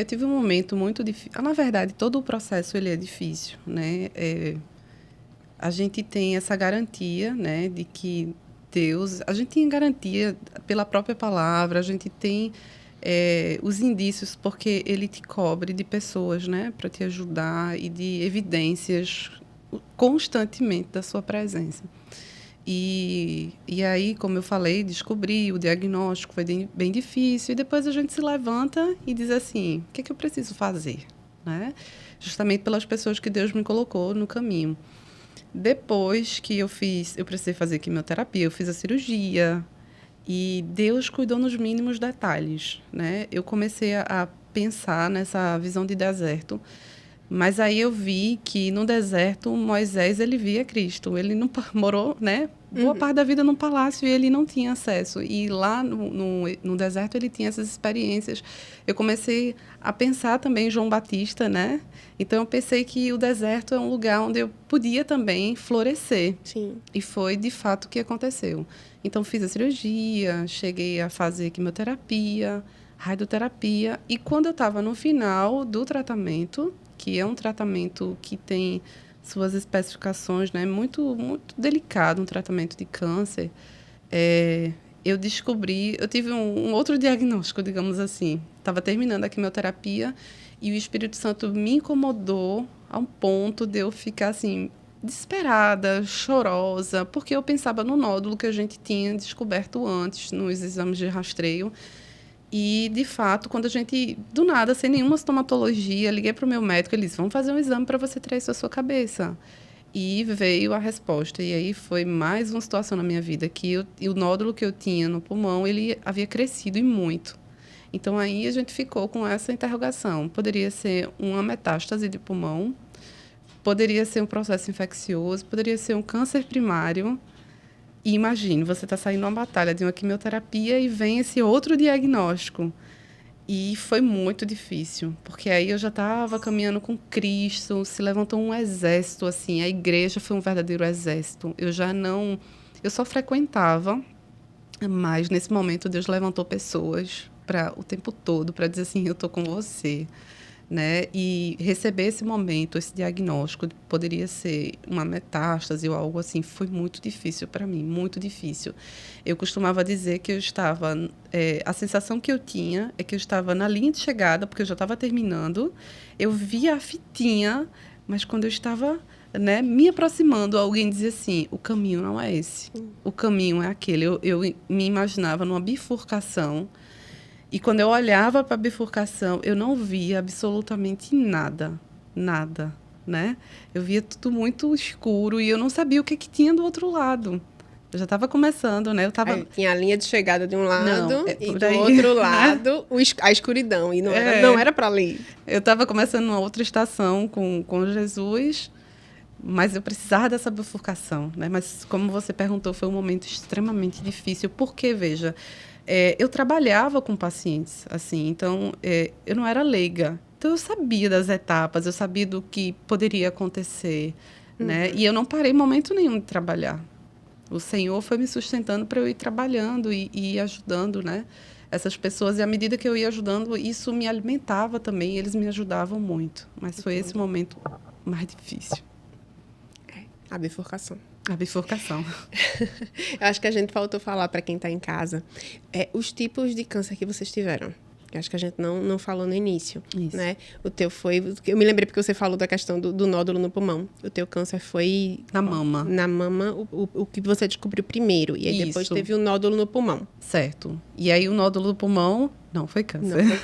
eu tive um momento muito difícil. Na verdade, todo o processo ele é difícil, né? A gente tem essa garantia, né, de que Deus... A gente tem garantia pela própria palavra, a gente tem os indícios, porque ele te cobre de pessoas, né, para te ajudar e de evidências constantemente da sua presença. E aí, como eu falei, descobri, o diagnóstico foi bem difícil, e depois a gente se levanta e diz assim, o que é que eu preciso fazer? Né? Justamente pelas pessoas que Deus me colocou no caminho. Depois que eu precisei fazer quimioterapia, eu fiz a cirurgia, e Deus cuidou nos mínimos detalhes, né? Eu comecei a pensar nessa visão de deserto, mas aí eu vi que no deserto Moisés ele via Cristo, ele não morou, né? Boa parte da vida num palácio e ele não tinha acesso. E lá no deserto ele tinha essas experiências. Eu comecei a pensar também em João Batista, né? Então eu pensei que o deserto é um lugar onde eu podia também florescer. Sim. E foi de fato o que aconteceu. Então fiz a cirurgia, cheguei a fazer quimioterapia, radioterapia, e quando eu estava no final do tratamento, que é um tratamento que tem suas especificações, né, muito delicado, um tratamento de câncer, eu tive um outro diagnóstico, digamos assim. Estava terminando a quimioterapia e o Espírito Santo me incomodou a um ponto de eu ficar assim desesperada, chorosa, porque eu pensava no nódulo que a gente tinha descoberto antes nos exames de rastreio. E, de fato, quando a gente, do nada, sem nenhuma estomatologia, liguei para o meu médico, ele disse, vamos fazer um exame para você tirar isso da sua cabeça. E veio a resposta. E aí foi mais uma situação na minha vida, que o nódulo que eu tinha no pulmão, ele havia crescido e muito. Então, aí a gente ficou com essa interrogação. Poderia ser uma metástase de pulmão, poderia ser um processo infeccioso, poderia ser um câncer primário. E imagine, você está saindo uma batalha de uma quimioterapia e vem esse outro diagnóstico. E foi muito difícil, porque aí eu já estava caminhando com Cristo, se levantou um exército, assim, a igreja foi um verdadeiro exército. Eu só frequentava, mas nesse momento Deus levantou pessoas para o tempo todo para dizer assim, eu estou com você. Né? E receber esse momento, esse diagnóstico, poderia ser uma metástase ou algo assim, foi muito difícil para mim, muito difícil. Eu costumava dizer que eu estava... a sensação que eu tinha é que eu estava na linha de chegada, porque eu já estava terminando, eu via a fitinha, mas quando eu estava, né, me aproximando, alguém dizia assim, o caminho não é esse, o caminho é aquele. Eu me imaginava numa bifurcação. E quando eu olhava para a bifurcação, eu não via absolutamente nada, nada, né? Eu via tudo muito escuro e eu não sabia o que tinha do outro lado. Eu já estava começando, né? Tinha a linha de chegada de um lado e do aí, outro né? lado a escuridão. E não era para ali. Eu estava começando uma outra estação com Jesus, mas eu precisava dessa bifurcação, né? Mas como você perguntou, foi um momento extremamente difícil, porque, veja... eu trabalhava com pacientes, assim, então eu não era leiga. Então eu sabia das etapas, eu sabia do que poderia acontecer, né? E eu não parei em momento nenhum de trabalhar. O Senhor foi me sustentando para eu ir trabalhando e ajudando, né? Essas pessoas. E à medida que eu ia ajudando, isso me alimentava também, eles me ajudavam muito. Mas foi esse momento mais difícil. A bifurcação. A bifurcação. Eu acho que a gente faltou falar para quem está em casa os tipos de câncer que vocês tiveram. Eu acho que a gente não falou no início. Isso. Né? O teu foi... Eu me lembrei porque você falou da questão do nódulo no pulmão. O teu câncer foi... Na mama. Na mama, o que você descobriu primeiro. E aí depois teve o nódulo no pulmão. Certo. E aí o nódulo do pulmão não foi câncer. Não foi